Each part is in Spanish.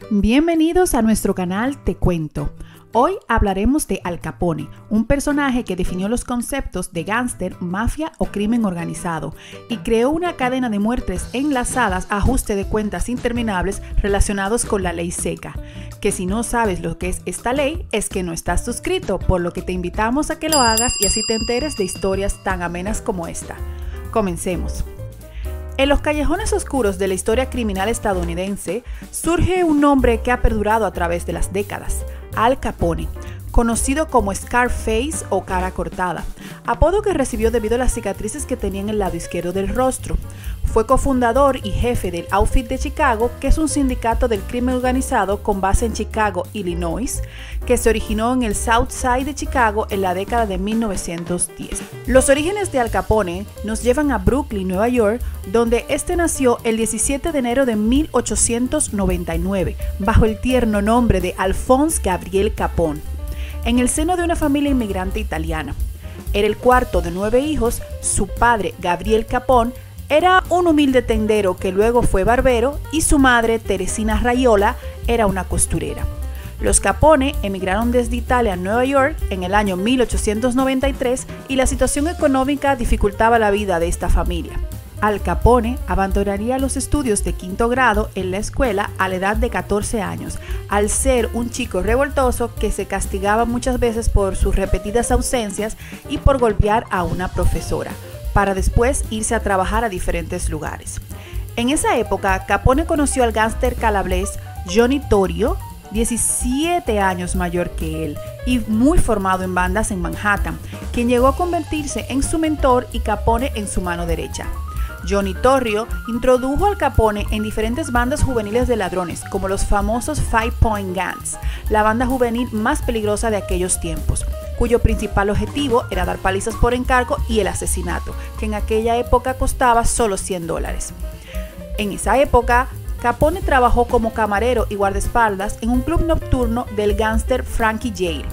Bienvenidos a nuestro canal Te Cuento. Hoy hablaremos de Al Capone, un personaje que definió los conceptos de gángster, mafia o crimen organizado y creó una cadena de muertes enlazadas a ajuste de cuentas interminables relacionados con la ley seca. Que si no sabes lo que es esta ley, es que no estás suscrito, por lo que te invitamos a que lo hagas y así te enteres de historias tan amenas como esta. Comencemos. En los callejones oscuros de la historia criminal estadounidense surge un nombre que ha perdurado a través de las décadas: Al Capone, conocido como Scarface o cara cortada, apodo que recibió debido a las cicatrices que tenía en el lado izquierdo del rostro. Fue cofundador y jefe del Outfit de Chicago, que es un sindicato del crimen organizado con base en Chicago, Illinois, que se originó en el South Side de Chicago en la década de 1910. Los orígenes de Al Capone nos llevan a Brooklyn, Nueva York, donde este nació el 17 de enero de 1899, bajo el tierno nombre de Alphonse Gabriel Capone, en el seno de una familia inmigrante italiana. Era el cuarto de 9 hijos. Su padre, Gabriel Capone, era un humilde tendero que luego fue barbero, y su madre, Teresina Raiola, era una costurera. Los Capone emigraron desde Italia a Nueva York en el año 1893 y la situación económica dificultaba la vida de esta familia. Al Capone abandonaría los estudios de quinto grado en la escuela a la edad de 14 años, al ser un chico revoltoso que se castigaba muchas veces por sus repetidas ausencias y por golpear a una profesora, para después irse a trabajar a diferentes lugares. En esa época, Capone conoció al gángster calabrés Johnny Torrio, 17 años mayor que él y muy formado en bandas en Manhattan, quien llegó a convertirse en su mentor y Capone en su mano derecha. Johnny Torrio introdujo al Capone en diferentes bandas juveniles de ladrones, como los famosos Five Point Gangs, la banda juvenil más peligrosa de aquellos tiempos, cuyo principal objetivo era dar palizas por encargo y el asesinato, que en aquella época costaba solo $100. En esa época, Capone trabajó como camarero y guardaespaldas en un club nocturno del gángster Frankie Yale.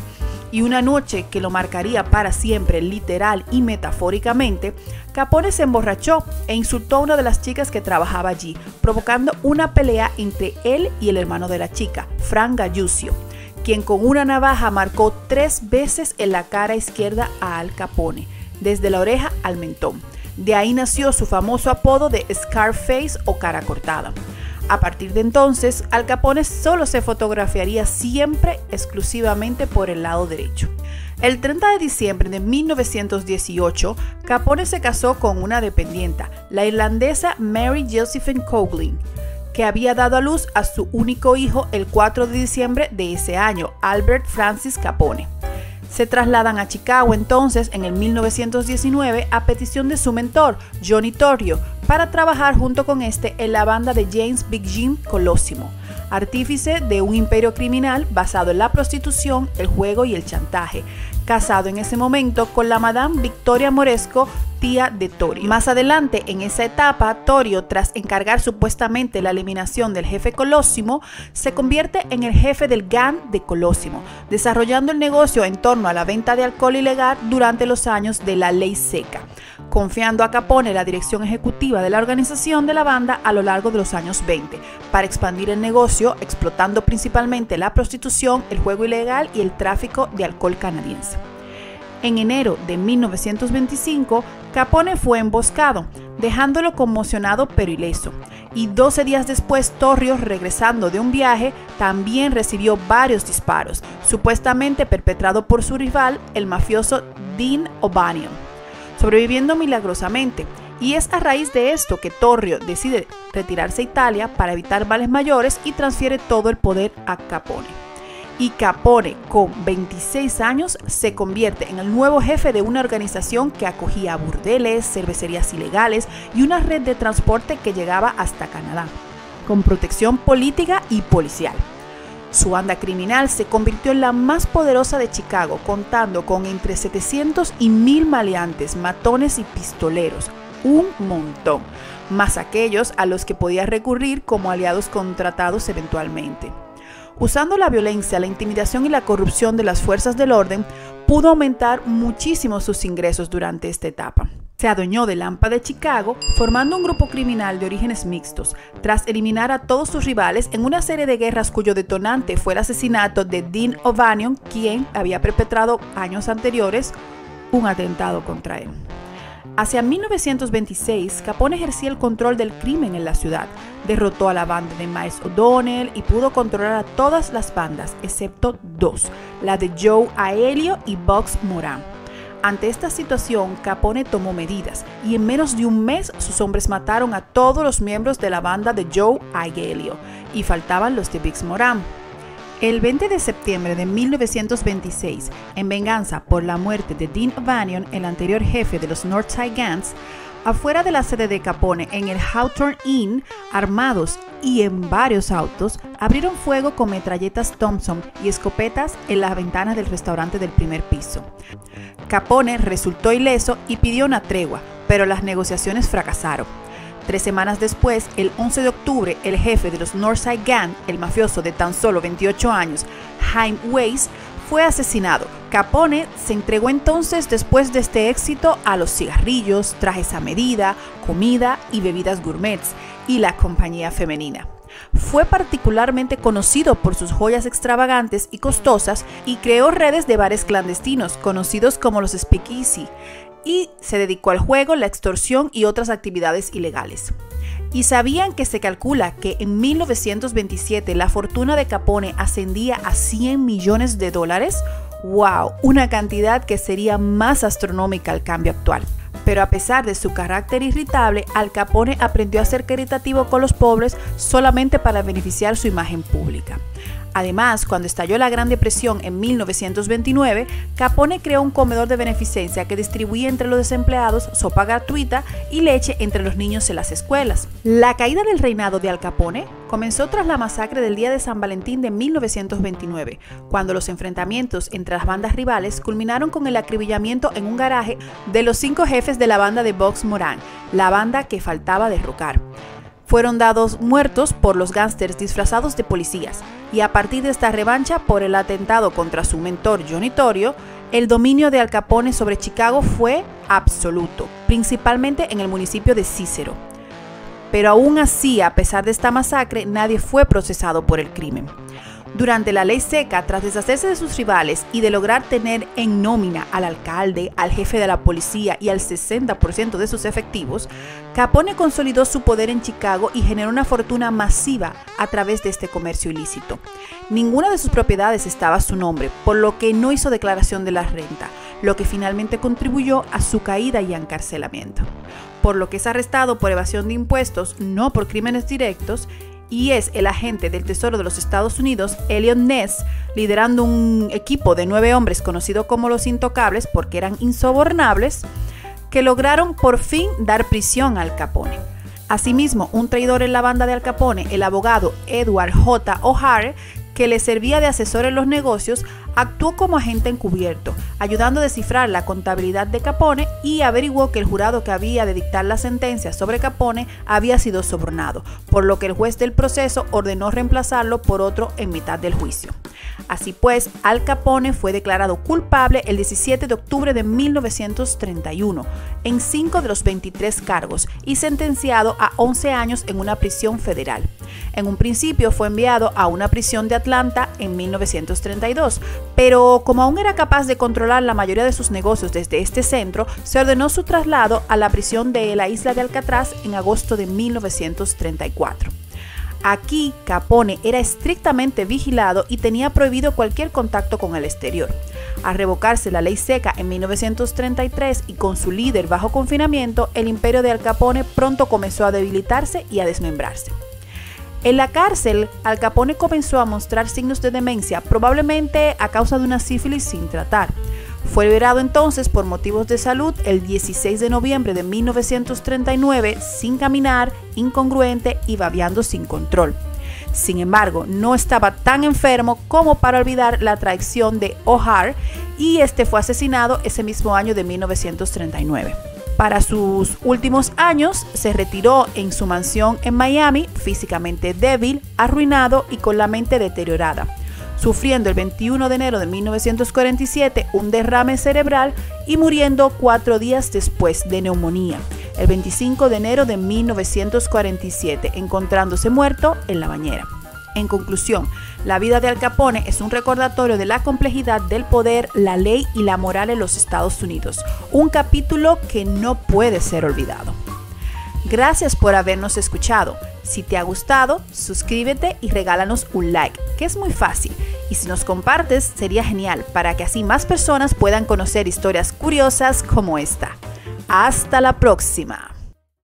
Y una noche que lo marcaría para siempre, literal y metafóricamente, Capone se emborrachó e insultó a una de las chicas que trabajaba allí, provocando una pelea entre él y el hermano de la chica, Frank Galluzio, quien con una navaja marcó 3 veces en la cara izquierda a Al Capone, desde la oreja al mentón. De ahí nació su famoso apodo de Scarface o cara cortada. A partir de entonces, Al Capone solo se fotografiaría siempre exclusivamente por el lado derecho. El 30 de diciembre de 1918, Capone se casó con una dependienta, la irlandesa Mary Josephine Coughlin, que había dado a luz a su único hijo el 4 de diciembre de ese año, Albert Francis Capone. Se trasladan a Chicago entonces en el 1919 a petición de su mentor, Johnny Torrio, para trabajar junto con este en la banda de James Big Jim Colosimo, artífice de un imperio criminal basado en la prostitución, el juego y el chantaje, casado en ese momento con la Madame Victoria Moresco, tía de Torrio. Más adelante, en esa etapa, Torrio, tras encargar supuestamente la eliminación del jefe Colosimo, se convierte en el jefe del gang de Colosimo, desarrollando el negocio en torno a la venta de alcohol ilegal durante los años de la ley seca, confiando a Capone la dirección ejecutiva de la organización de la banda a lo largo de los años 20, para expandir el negocio, explotando principalmente la prostitución, el juego ilegal y el tráfico de alcohol canadiense. En enero de 1925, Capone fue emboscado, dejándolo conmocionado pero ileso, y 12 días después, Torrio, regresando de un viaje, también recibió varios disparos, supuestamente perpetrado por su rival, el mafioso Dean O'Banion, sobreviviendo milagrosamente. Y es a raíz de esto que Torrio decide retirarse a Italia para evitar males mayores y transfiere todo el poder a Capone. Y Capone, con 26 años, se convierte en el nuevo jefe de una organización que acogía burdeles, cervecerías ilegales y una red de transporte que llegaba hasta Canadá, con protección política y policial. Su banda criminal se convirtió en la más poderosa de Chicago, contando con entre 700 y 1000 maleantes, matones y pistoleros, un montón, más aquellos a los que podía recurrir como aliados contratados eventualmente. Usando la violencia, la intimidación y la corrupción de las fuerzas del orden, pudo aumentar muchísimo sus ingresos durante esta etapa. se adueñó de Lampa de Chicago, formando un grupo criminal de orígenes mixtos, tras eliminar a todos sus rivales en una serie de guerras cuyo detonante fue el asesinato de Dean O'Banion, quien había perpetrado años anteriores un atentado contra él. Hacia 1926, Capone ejercía el control del crimen en la ciudad, derrotó a la banda de Miles O'Donnell y pudo controlar a todas las bandas, excepto dos, la de Joe Aelio y Bugs Moran. Ante esta situación, Capone tomó medidas y en menos de un mes sus hombres mataron a todos los miembros de la banda de Joe Aelio y faltaban los de Bugs Moran. El 20 de septiembre de 1926, en venganza por la muerte de Dean O'Banion, el anterior jefe de los Northside Gangs, afuera de la sede de Capone en el Hawthorne Inn, armados y en varios autos, abrieron fuego con metralletas Thompson y escopetas en las ventanas del restaurante del primer piso. Capone resultó ileso y pidió una tregua, pero las negociaciones fracasaron. 3 semanas después, el 11 de octubre, el jefe de los Northside Gang, el mafioso de tan solo 28 años, Chaim Weiss, fue asesinado. Capone se entregó entonces, después de este éxito, a los cigarrillos, trajes a medida, comida y bebidas gourmets y la compañía femenina. Fue particularmente conocido por sus joyas extravagantes y costosas y creó redes de bares clandestinos, conocidos como los Speakeasy, y se dedicó al juego, la extorsión y otras actividades ilegales. ¿Y sabían que se calcula que en 1927 la fortuna de Capone ascendía a $100 millones? ¡Wow! Una cantidad que sería más astronómica al cambio actual. Pero a pesar de su carácter irritable, Al Capone aprendió a ser caritativo con los pobres solamente para beneficiar su imagen pública. Además, cuando estalló la Gran Depresión en 1929, Capone creó un comedor de beneficencia que distribuía entre los desempleados sopa gratuita y leche entre los niños en las escuelas. La caída del reinado de Al Capone comenzó tras la masacre del día de San Valentín de 1929, cuando los enfrentamientos entre las bandas rivales culminaron con el acribillamiento en un garaje de los 5 jefes de la banda de Bugs Moran, la banda que faltaba derrocar. Fueron dados muertos por los gángsters disfrazados de policías, y a partir de esta revancha por el atentado contra su mentor Johnny Torrio, el dominio de Al Capone sobre Chicago fue absoluto, principalmente en el municipio de Cicero. Pero aún así, a pesar de esta masacre, nadie fue procesado por el crimen. Durante la ley seca, tras deshacerse de sus rivales y de lograr tener en nómina al alcalde, al jefe de la policía y al 60% de sus efectivos, Capone consolidó su poder en Chicago y generó una fortuna masiva a través de este comercio ilícito. Ninguna de sus propiedades estaba a su nombre, por lo que no hizo declaración de la renta, lo que finalmente contribuyó a su caída y encarcelamiento. Por lo que es arrestado por evasión de impuestos, no por crímenes directos, y es el agente del Tesoro de los Estados Unidos, Eliot Ness, liderando un equipo de 9 hombres conocido como los Intocables porque eran insobornables, que lograron por fin dar prisión a Al Capone. Asimismo, un traidor en la banda de Al Capone, el abogado Edward J. O'Hare, que le servía de asesor en los negocios, actuó como agente encubierto, ayudando a descifrar la contabilidad de Capone y averiguó que el jurado que había de dictar la sentencia sobre Capone había sido sobornado, por lo que el juez del proceso ordenó reemplazarlo por otro en mitad del juicio. Así pues, Al Capone fue declarado culpable el 17 de octubre de 1931 en 5 de los 23 cargos y sentenciado a 11 años en una prisión federal. En un principio fue enviado a una prisión de Atlanta en 1932, pero como aún era capaz de controlar la mayoría de sus negocios desde este centro, se ordenó su traslado a la prisión de la isla de Alcatraz en agosto de 1934. Aquí, Capone era estrictamente vigilado y tenía prohibido cualquier contacto con el exterior. Al revocarse la ley seca en 1933 y con su líder bajo confinamiento, el imperio de Al Capone pronto comenzó a debilitarse y a desmembrarse. En la cárcel, Al Capone comenzó a mostrar signos de demencia, probablemente a causa de una sífilis sin tratar. Fue liberado entonces por motivos de salud el 16 de noviembre de 1939, sin caminar, incongruente y babeando sin control. Sin embargo, no estaba tan enfermo como para olvidar la traición de O'Hare y este fue asesinado ese mismo año de 1939. Para sus últimos años, se retiró en su mansión en Miami, físicamente débil, arruinado y con la mente deteriorada. sufriendo el 21 de enero de 1947 un derrame cerebral y muriendo 4 días después de neumonía, el 25 de enero de 1947, encontrándose muerto en la bañera. En conclusión, la vida de Al Capone es un recordatorio de la complejidad del poder, la ley y la moral en los Estados Unidos, un capítulo que no puede ser olvidado. Gracias por habernos escuchado. Si te ha gustado, suscríbete y regálanos un like, que es muy fácil. Y si nos compartes, sería genial para que así más personas puedan conocer historias curiosas como esta. Hasta la próxima.